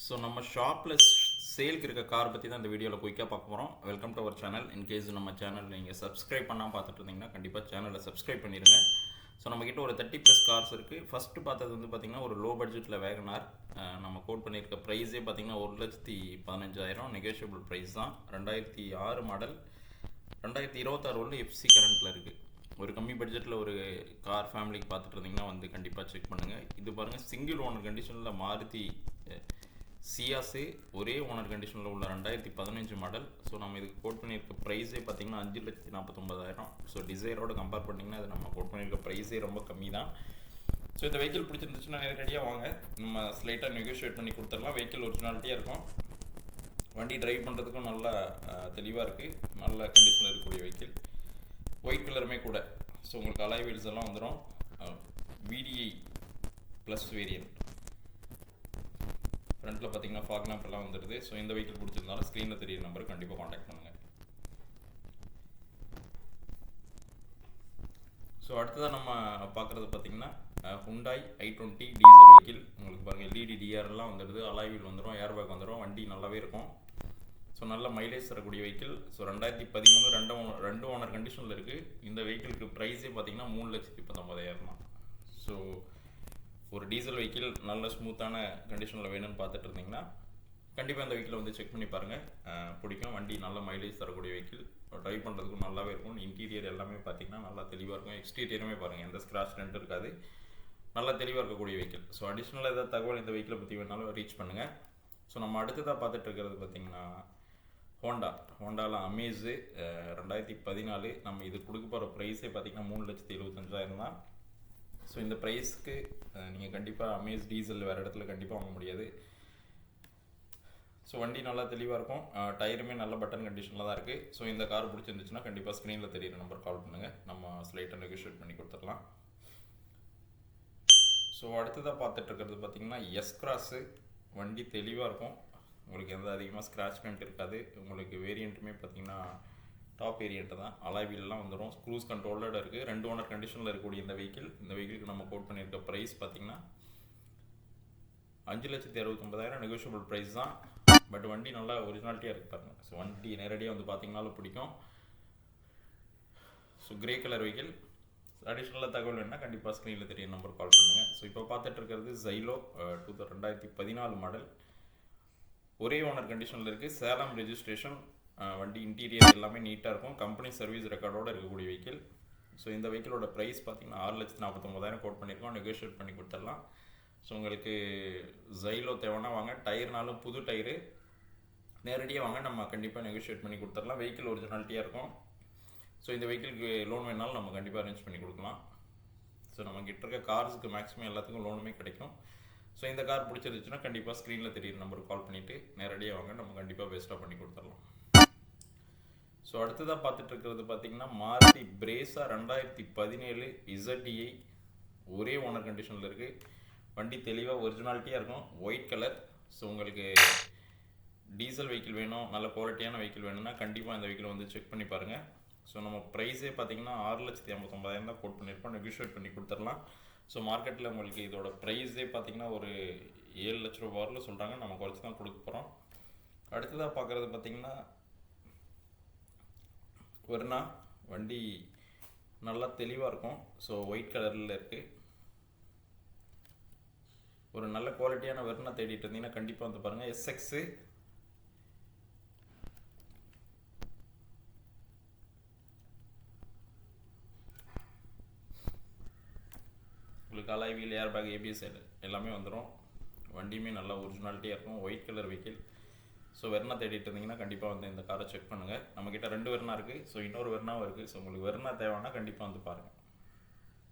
So நம்ம ஷாப்பில் சேலுக்கு இருக்க கார் பற்றி தான் இந்த வீடியோவில் குயிக்காக பார்க்க போகிறோம். Welcome to our channel. In case நம்ம சேனல் நீங்கள் சப்ஸ்கிரைப் பண்ணாமல் பார்த்துட்டு இருந்தீங்கன்னா கண்டிப்பாக சேனலை சப்ஸ்கிரைப் பண்ணிடுங்க. ஸோ நம்மக்கிட்ட ஒரு 30+ கார்ஸ் இருக்குது. ஃபஸ்ட்டு பார்த்தது வந்து பார்த்திங்கன்னா ஒரு லோ பட்ஜெட்டில் வேகனார். நம்ம கோட் பண்ணியிருக்க ப்ரைஸே பார்த்திங்கன்னா 1,15,000 நெகோஷியபிள் ப்ரைஸ் தான். 2006 மாடல், 2026 வந்து எஃப்சி கரண்ட்டில் இருக்குது. ஒரு கம்மி பட்ஜெட்டில் ஒரு கார் ஃபேமிலிக்கு பார்த்துட்டு இருந்தீங்கன்னா வந்து கண்டிப்பாக செக் பண்ணுங்கள். இது பாருங்கள், சிங்கிள் ஓனர் கண்டிஷனில் மாருதி சியாஸு ஒரே ஓனர் கண்டிஷனில் உள்ள 2015 மாடல். ஸோ நம்ம இதுக்கு கோட் பண்ணியிருக்க ப்ரைஸே பார்த்திங்கன்னா 5,49,000. ஸோ டிசைரோடு கம்பேர் பண்ணிங்கன்னா அது நம்ம கோட் பண்ணியிருக்க ப்ரைஸே ரொம்ப கம்மி தான். ஸோ இந்த வெஹிக்கிள் பிடிச்சிருந்துச்சுன்னா நேரடியாக வாங்க, நம்ம ஸ்லைட்டாக நெகோஷியேட் பண்ணி கொடுத்துடலாம். வெஹிக்கிள் ஒரிஜினாலிட்டியாக இருக்கும், வண்டி ட்ரைவ் பண்ணுறதுக்கும் நல்லா தெளிவாக இருக்குது, நல்ல கண்டிஷனில் இருக்கக்கூடிய வெஹிக்கிள். ஒயிட் கலருமே கூட. ஸோ உங்களுக்கு அலாய் வீல்ஸ் எல்லாம் வந்துடும். VDI plus variant. ஃப்ரண்ட்டில் பார்த்தீங்கன்னா ஃபாக் லேம்ப் எல்லாம் வந்துடுது. ஸோ இந்த வெஹிக்கிள் பிடிச்சிருந்தாலும் ஸ்க்ரீனில் தெரியுற நம்பருக்கு கண்டிப்பாக காண்டாக்ட் பண்ணுங்கள். ஸோ அடுத்ததாக நம்ம பார்க்குறது பார்த்திங்கன்னா ஹுண்டாய் i20 டீசல் வெஹிக்கிள். உங்களுக்கு பாருங்கள், LED DRலாம் வந்துடுது, அலாய் வீல் வந்துடும், ஏர் பேக் வந்துடும், வண்டி நல்லாவே இருக்கும். ஸோ நல்ல மைலேஜ் தரக்கூடிய வெஹிக்கிள். ஸோ 2013 ரெண்டு ஓனர் கண்டிஷனில் இருக்குது. இந்த வெஹிக்கிளுக்கு ப்ரைஸே பார்த்திங்கன்னா 3,19,000 தான். ஸோ ஒரு டீசல் வெஹிக்கிள் நல்ல ஸ்மூத்தான கண்டிஷனில் வேணும்னு பார்த்துட்டு இருந்தீங்கன்னா கண்டிப்பாக இந்த வெஹிக்கிளை வந்து செக் பண்ணி பாருங்கள், பிடிக்கும். வண்டி நல்ல மைலேஜ் தரக்கூடிய வெஹிக்கிள், ட்ரைவ் பண்ணுறதுக்கும் நல்லாவே இருக்கும். இன்டீரியர் எல்லாமே பார்த்திங்கன்னா நல்லா தெளிவாக இருக்கும். எக்ஸ்டீரியருமே பாருங்கள், எந்த ஸ்க்ராட்ச் டென்ட் இருக்காது, நல்லா தெளிவாக இருக்கக்கூடிய வெஹிக்கிள். ஸோ அடிஷ்னலாக ஏதாவது தகவல் இந்த வெஹிக்கிளை பற்றி வேணாலும் ரீச் பண்ணுங்கள். ஸோ நம்ம அடுத்ததாக பார்த்துட்டு இருக்கிறது பார்த்திங்கன்னா ஹோண்டாவில் அமேஸு 2014. நம்ம இது கொடுக்க போகிற ப்ரைஸே பார்த்திங்கன்னா 3,75,000 தான். ஸோ இந்த ப்ரைஸ்க்கு நீங்கள் கண்டிப்பாக அமேஸ் டீசல் வேறு இடத்துல கண்டிப்பாக வாங்க முடியாது. ஸோ வண்டி நல்லா தெளிவாக இருக்கும், டயருமே நல்ல பட்டன் கண்டிஷனில் தான் இருக்குது. ஸோ இந்த கார் பிடிச்சிருந்துச்சுன்னா கண்டிப்பாக ஸ்க்ரீனில் தெரியுற நம்பர் கால் பண்ணுங்கள், நம்ம ஸ்லைட்டாக நெகோஷியேட் பண்ணி கொடுத்துடலாம். ஸோ அடுத்ததாக பார்த்துட்டு இருக்கிறது பார்த்திங்கன்னா S-கிராஸு. வண்டி தெளிவாக இருக்கும், உங்களுக்கு எந்த அதிகமாக ஸ்க்ராட்ச் பெயிண்ட் இருக்காது. உங்களுக்கு வேரியண்ட்டுமே பார்த்திங்கன்னா டாப் வேரியண்ட்டு தான், அலாய் வீலெலாம் வந்துடும், க்ரூஸ் கண்ட்ரோலோட இருக்குது. 2 ஓனர் கண்டிஷனில் இருக்கக்கூடிய இந்த வெஹிக்கிளுக்கு நம்ம கோட் பண்ணியிருக்க ப்ரைஸ் பார்த்திங்கன்னா 5,69,000 நெகோஷியபிள் ப்ரைஸ் தான். பட் வண்டி நல்லா ஒரிஜினாலிட்டியாக இருக்குது பாருங்கள். ஸோ வண்டி நேரடியாக வந்து பார்த்திங்கனாலும் பிடிக்கும். So grey colour vehicle. அடிஷ்னலாக தகவல் வேணுன்னா கண்டிப்பாக ஸ்க்ரீனில் தெரிய நம்பர் கால் பண்ணுங்கள். ஸோ இப்போ பார்த்துட்டு இருக்கிறது ஜைலோ 2014 மாடல், ஒரே ஓனர் கண்டிஷனில் இருக்குது, சேலம் ரெஜிஸ்ட்ரேஷன். வண்டி இன்டீரியர் எல்லாமே நீட்டாக இருக்கும், கம்பெனி சர்வீஸ் ரெக்கார்டோடு இருக்கக்கூடிய வெஹிக்கிள். ஸோ இந்த வெஹிக்கிளோட ப்ரைஸ் பார்த்திங்கன்னா 6,49,000 கோட் பண்ணியிருக்கோம், நெகோஷியேட் பண்ணி கொடுத்துடலாம். ஸோ உங்களுக்கு ஜைலோ தேவைன்னா வாங்க, டயர்னாலும் புது டயரு, நேரடியாக வாங்க, நம்ம கண்டிப்பாக நெகோஷியேட் பண்ணி கொடுத்துடலாம். வெஹிக்கிள் ஒரிஜினாலிட்டியாக இருக்கும். ஸோ இந்த வெஹிக்கிளுக்கு லோன் வேணாலும் நம்ம கண்டிப்பாக அரேஞ்ச் பண்ணி கொடுக்கலாம். ஸோ நம்ம கிட்ட இருக்க கார்ஸுக்கு மேக்ஸிமம் எல்லாத்துக்கும் லோனுமே கிடைக்கும். ஸோ இந்த கார் பிடிச்சிருந்துச்சுன்னா கண்டிப்பாக ஸ்க்ரீனில் தெரியுற நம்பருக்கு கால் பண்ணிவிட்டு நேரடியாக வாங்க, நம்ம கண்டிப்பாக பெஸ்ட்டாக பண்ணி கொடுத்துடலாம். ஸோ அடுத்ததாக பார்த்துட்டு இருக்கிறது பார்த்திங்கன்னா மாருதி பிரேஸா 2017 ZDI, ஒரே ஓனர் கண்டிஷனில் இருக்குது. வண்டி தெளிவாக ஒரிஜினாலிட்டியாக இருக்கும், ஒயிட் கலர். ஸோ உங்களுக்கு டீசல் வெஹிக்கிள் வேணும், நல்ல குவாலிட்டியான வெஹிக்கிள் வேணும்னா கண்டிப்பாக இந்த வெஹிக்கிள் வந்து செக் பண்ணி பாருங்கள். ஸோ நம்ம ப்ரைஸே பார்த்திங்கன்னா 6,59,000 தான் கோட் பண்ணியிருக்கோம், நெகோஷியேட் பண்ணி கொடுத்துடலாம். ஸோ மார்க்கெட்டில் உங்களுக்கு இதோட ப்ரைஸே பார்த்திங்கன்னா ஒரு 7 லட்ச ரூபா வரல சொல்கிறாங்க, நம்ம குறைச்சி தான் கொடுக்க போகிறோம். அடுத்ததாக பார்க்குறது பார்த்திங்கன்னா வெர்னா. வண்டி நல்லா தெளிவாக இருக்கும். ஸோ ஒயிட் கலரில் இருக்குது. ஒரு நல்ல குவாலிட்டியான வெர்னா தேடிட்டு இருந்தீங்கன்னா கண்டிப்பாக வந்து பாருங்கள். SX உங்களுக்கு alloy wheel, air bag, ABS எல்லாமே வந்துடும். வண்டியுமே நல்லா ஒரிஜினாலிட்டியாக இருக்கும், white colour vehicle. So Verna தேடிட்டு இருந்தீங்கன்னா கண்டிப்பாக வந்து இந்த காரை செக் பண்ணுங்கள். நம்மக்கிட்ட 2 வெர்னா இருக்குது, ஸோ இன்னொரு வெர்னாவும் இருக்குது. ஸோ உங்களுக்கு வெர்னா தேவைன்னா கண்டிப்பாக வந்து பாருங்கள்.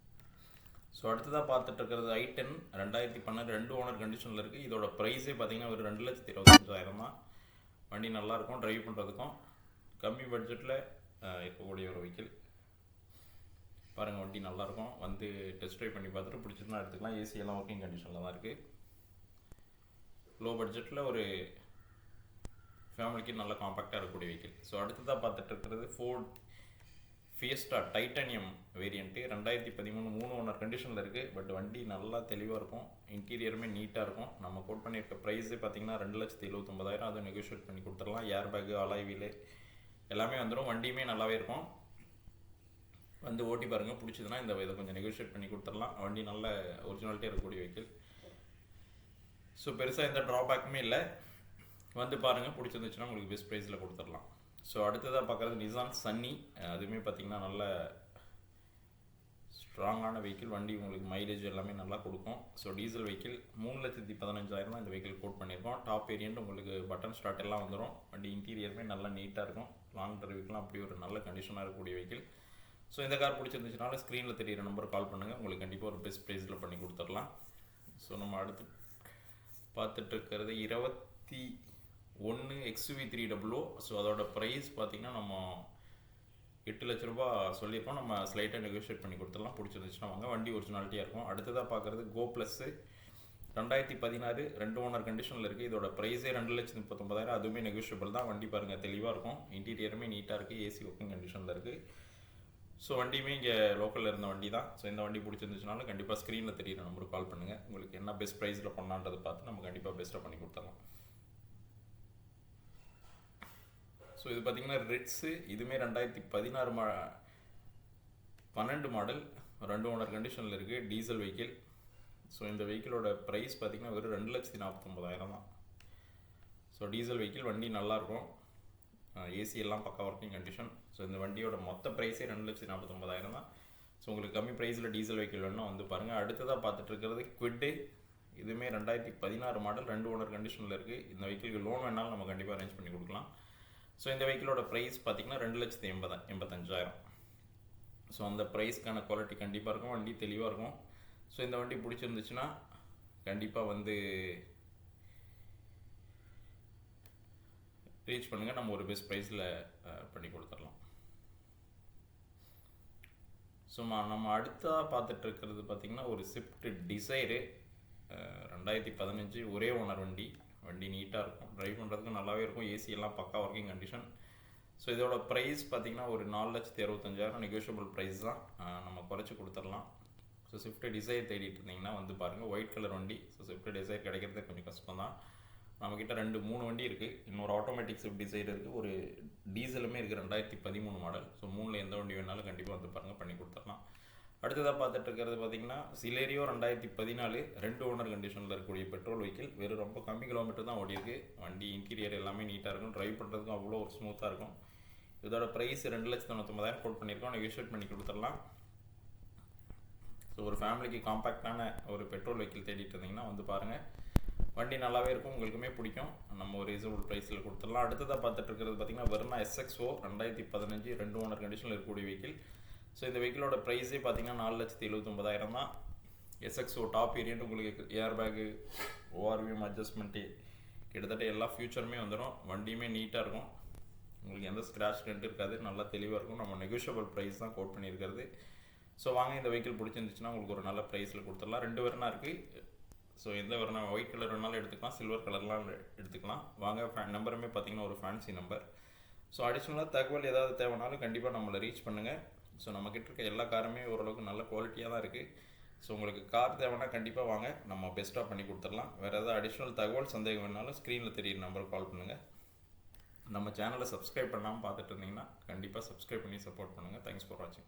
ஸோ அடுத்ததாக பார்த்துட்டு இருக்கிறது i10 2012 2 ஓனர் கண்டிஷனில் இருக்குது. இதோட ப்ரைஸே பார்த்திங்கன்னா ஒரு 2,25,000 தான். வண்டி நல்லாயிருக்கும், ட்ரைவ் பண்ணுறதுக்கும் கம்மி பட்ஜெட்டில் இருக்கக்கூடிய ஒரு வெஹிக்கிள். பாருங்கள், வண்டி நல்லாயிருக்கும், வந்து டெஸ்ட் ட்ரைவ் பண்ணி பார்த்துட்டு பிடிச்சிருந்தா எடுத்துக்கலாம். ஏசி எல்லாம் ஒர்க்கிங் கண்டிஷனில் தான் இருக்குது. லோ பட்ஜெட்டில் ஒரு ஃபேமிலிக்கு நல்ல காம்பேக்டாக இருக்கக்கூடிய வெஹிக்கிள். ஸோ அடுத்ததாக பார்த்துட்டு இருக்கிறது ஃபியஸ்டா டைட்டானியம் வேரியண்ட்டு 2013 3 ஓனர் கண்டிஷனில் இருக்குது. பட் வண்டி நல்லா தெளிவாக இருக்கும், இன்டீரியருமே நீட்டாக இருக்கும். நம்ம கோட் பண்ணியிருக்க ப்ரைஸே பார்த்தீங்கன்னா 2,79,000. அதை நெகோஷியேட் பண்ணி கொடுத்துடலாம். ஏர் பேக்கு, அலாய் வீலு எல்லாமே வந்துடும். வண்டியுமே நல்லாவே இருக்கும். வந்து ஓட்டி பாருங்கள், பிடிச்சதுன்னா இதை கொஞ்சம் நெகோஷியேட் பண்ணி கொடுத்துடலாம். வண்டி நல்ல ஒரிஜினாலிட்டியாக இருக்கக்கூடிய வெஹிக்கிள். ஸோ பெருசாக எந்த ட்ராபேக்குமே இல்லை. வந்து பாருங்கள், பிடிச்சிருந்துச்சுன்னா உங்களுக்கு பெஸ்ட் ப்ரைஸில் கொடுத்துடலாம். ஸோ அடுத்ததாக பார்க்குறது நிசான் சன்னி. அதுவுமே பார்த்திங்கன்னா நல்ல ஸ்ட்ராங்கான வெஹிக்கிள். வண்டி உங்களுக்கு மைலேஜ் எல்லாமே நல்லா கொடுக்கும். ஸோ டீசல் வெஹிக்கிள் 3,15,000 தான் இந்த வெஹிக்கிள் கோட் பண்ணியிருக்கோம். டாப் வேரியண்ட் உங்களுக்கு பட்டன் ஸ்டார்ட் எல்லாம் வந்துடும். வண்டி இன்டீரியருமே நல்லா நீட்டாக இருக்கும். லாங் டிரைவுக்குலாம் அப்படி ஒரு நல்ல கண்டிஷனாக இருக்கக்கூடிய வெஹிக்கிள். ஸோ இந்த கார் பிடிச்சிருந்துச்சுனால ஸ்க்ரீனில் தெரியிற நம்பர் கால் பண்ணுங்கள், உங்களுக்கு கண்டிப்பாக ஒரு பெஸ்ட் ப்ரைஸில் பண்ணி கொடுத்துடலாம். ஸோ நம்ம அடுத்து பார்த்துட்ருக்கிறது 21 XUV 300. ஸோ அதோட ப்ரைஸ் பார்த்திங்கன்னா நம்ம 8 லட்ச ரூபா சொல்லியிருக்கோம். நம்ம ஸ்லைட்டாக நெகோஷியேட் பண்ணி கொடுத்துடலாம். பிடிச்சிருந்துச்சுன்னா வாங்க, வண்டி ஒரிஜினாலிட்டியாக இருக்கும். அடுத்ததாக பார்க்குறது கோ ப்ளஸ்ஸு 2016 2 ஓனர் கண்டிஷனில் இருக்குது. இதோட ப்ரைஸே 2,39,000. அதுவுமே நெகோஷியபிள் தான். வண்டி பாருங்கள் தெளிவாக இருக்கும், இன்டீரியருமே நீட்டாக இருக்குது, ஏசி ஒர்க்கிங் கண்டிஷனில் இருக்குது. ஸோ வண்டியுமே இங்கே லோக்கலில் இருந்த வண்டி தான். ஸோ இந்த வண்டி பிடிச்சிருந்துச்சுனாலும் கண்டிப்பாக ஸ்க்ரீனில் தெரியிற நம்பருக்கு கால் பண்ணுங்கள். உங்களுக்கு என்ன பெஸ்ட் ப்ரைஸில் பண்ணலான்றதை பார்த்து நம்ம கண்டிப்பாக பெஸ்ட்டாக பண்ணி கொடுத்துடலாம். ஸோ இது பார்த்திங்கன்னா ரெட்ஸு. இதுவுமே 2012 மாடல், 2 ஓனர் கண்டிஷனில் இருக்குது, டீசல் வெஹிக்கிள். ஸோ இந்த வெஹிக்கிளோட ப்ரைஸ் பார்த்திங்கன்னா வெறும் 2,49,000 தான். ஸோ டீசல் வெஹிக்கிள், வண்டி நல்லாயிருக்கும், ஏசி எல்லாம் பக்கா ஒர்க்கிங் கண்டிஷன். ஸோ இந்த வண்டியோட மொத்த ப்ரைஸே 2,49,000 தான். ஸோ உங்களுக்கு கம்மி ப்ரைஸில் டீசல் வெஹிக்கிள் வேணும்னா வந்து பாருங்கள். அடுத்ததாக பார்த்துட்டு இருக்கிறது குவிட்டு. இதுவுமே 2016 மாடல், 2 ஓனர் கண்டிஷனில் இருக்குது. இந்த வெஹிக்கிளுக்கு லோன் வேணாலும் நம்ம கண்டிப்பாக அரேஞ்ச் பண்ணி கொடுக்கலாம். ஸோ இந்த வெஹிக்கிளோட ப்ரைஸ் பார்த்திங்கன்னா 2,85,000. ஸோ அந்த ப்ரைஸ்க்கான குவாலிட்டி கண்டிப்பாக இருக்கும், வண்டி தெளிவாக இருக்கும். ஸோ இந்த வண்டி பிடிச்சிருந்துச்சுன்னா கண்டிப்பாக வந்து ரீச் பண்ணுங்கள், நம்ம ஒரு பெஸ்ட் ப்ரைஸில் பண்ணி கொடுத்துடலாம். ஸோ நம்ம அடுத்ததாக பார்த்துட்ருக்கிறது பார்த்திங்கன்னா ஒரு ஸ்விஃப்ட் டிசைரு 2015 ஒரே ஓனர் வண்டி. வண்டி நீட்டாக இருக்கும், ட்ரைவ் பண்ணுறதுக்கு நல்லாவே இருக்கும், ஏசி எல்லாம் பக்கா ஒர்க்கிங் கண்டிஷன். ஸோ இதோட ப்ரைஸ் பார்த்திங்கன்னா ஒரு 4,65,000 நெகோஷியபிள் ப்ரைஸ் தான், நம்ம குறைச்சி கொடுத்துடலாம். ஸோ ஸ்விஃப்ட் டிசைர் தேடிட்டு இருந்தீங்கன்னா வந்து பாருங்கள், ஒயிட் கலர் வண்டி. ஸோ ஸ்விஃப்ட் டிசைர் கிடைக்கிறது கொஞ்சம் கஷ்டம் தான். நம்மக்கிட்ட 2-3 வண்டி இருக்குது. இன்னொரு ஆட்டோமேட்டிக் ஸ்விஃப்ட் டிசைர் இருக்குது, ஒரு டீசலுமே இருக்குது 2013 மாடல். ஸோ 3ல் எந்த வண்டி வேணாலும் கண்டிப்பாக வந்து பாருங்கள், பண்ணி கொடுத்துடலாம். அடுத்ததாக பார்த்துட்டு இருக்கிறது பார்த்திங்கன்னா சிலேரியோ 2014 2 ஓனர் கண்டிஷனில் இருக்கக்கூடிய பெட்ரோல் வெஹிக்கிள். வெறும் ரொம்ப கம்மி கிலோமீட்டர் தான் ஓடிருக்கு. வண்டி இன்டீரியர் எல்லாமே நீட்டாக இருக்கும், ட்ரைவ் பண்ணுறதுக்கும் அவ்வளோ ஒரு ஸ்மூத்தாக இருக்கும். இதோட ப்ரைஸ் 2,99,000 கோட் பண்ணியிருக்கோம், நெகோஷியேட் பண்ணி கொடுத்துடலாம். ஸோ ஒரு ஃபேமிலிக்கு காம்பேக்டான ஒரு பெட்ரோல் வெஹிக்கிள் தேடிட்டு இருந்தீங்கன்னா வந்து பாருங்கள், வண்டி நல்லாவே இருக்கும், உங்களுக்குமே பிடிக்கும், நம்ம ஒரு ரீசனபிள் ப்ரைஸில் கொடுத்துடலாம். அடுத்ததாக பார்த்துட்டு இருக்கிறது பார்த்திங்கன்னா வெர்னா SXO 2015 2 ஓனர் கண்டிஷனில் இருக்கக்கூடிய வெஹிக்கிள். ஸோ இந்த வெஹிக்கிளோட ப்ரைஸே பார்த்திங்கன்னா 4,79,000 தான். SXO டாப் வேரியண்ட், உங்களுக்கு ஏர் பேக்கு, ORVM அட்ஜஸ்ட்மெண்ட்டு, கிட்டத்தட்ட எல்லா ஃபியூச்சருமே வந்துடும். வண்டியுமே நீட்டாக இருக்கும், உங்களுக்கு எந்த ஸ்க்ராட்ச் டென்ட் இருக்காது, நல்லா தெளிவாக இருக்கும். நம்ம நெகோஷியபிள் ப்ரைஸ் தான் கோட் பண்ணியிருக்கிறது. ஸோ வாங்க, இந்த வெஹிக்கிள் பிடிச்சிருந்துச்சுன்னா உங்களுக்கு ஒரு நல்ல ப்ரைஸில் கொடுத்துடலாம். 2 வெர்னா இருக்குது. ஸோ எந்த வெர்னா, ஒயிட் கலர் வேணாலும் எடுத்துக்கலாம், சில்வர் கலர்லாம் எடுத்துக்கலாம். வாங்க, நம்பருமே பார்த்திங்கன்னா ஒரு ஃபேன்சி நம்பர். ஸோ அடிஷ்னலாக தகவல் ஏதாவது தேவைனாலும் கண்டிப்பாக நம்மளை ரீச் பண்ணுங்கள். ஸோ நம்மக்கிட்ட இருக்க எல்லா காருமே ஓரளவுக்கு நல்ல குவாலிட்டியாக தான் இருக்குது. ஸோ உங்களுக்கு கார் தேவைன்னா கண்டிப்பாக வாங்க, நம்ம பெஸ்ட்டாக பண்ணி கொடுத்துடலாம். வேறு ஏதாவது அடிஷ்னல் தகவல் சந்தேகம் வேணாலும் ஸ்க்ரீனில் தெரியிற நம்பருக்கு கால் பண்ணுங்கள். நம்ம சேனலை சப்ஸ்கிரைப் பண்ணாமல் பார்த்துட்டு இருந்தீங்கன்னா கண்டிப்பாக சப்ஸ்கிரைப் பண்ணி சப்போர்ட் பண்ணுங்கள். தேங்க்ஸ் ஃபார் வாட்சிங்.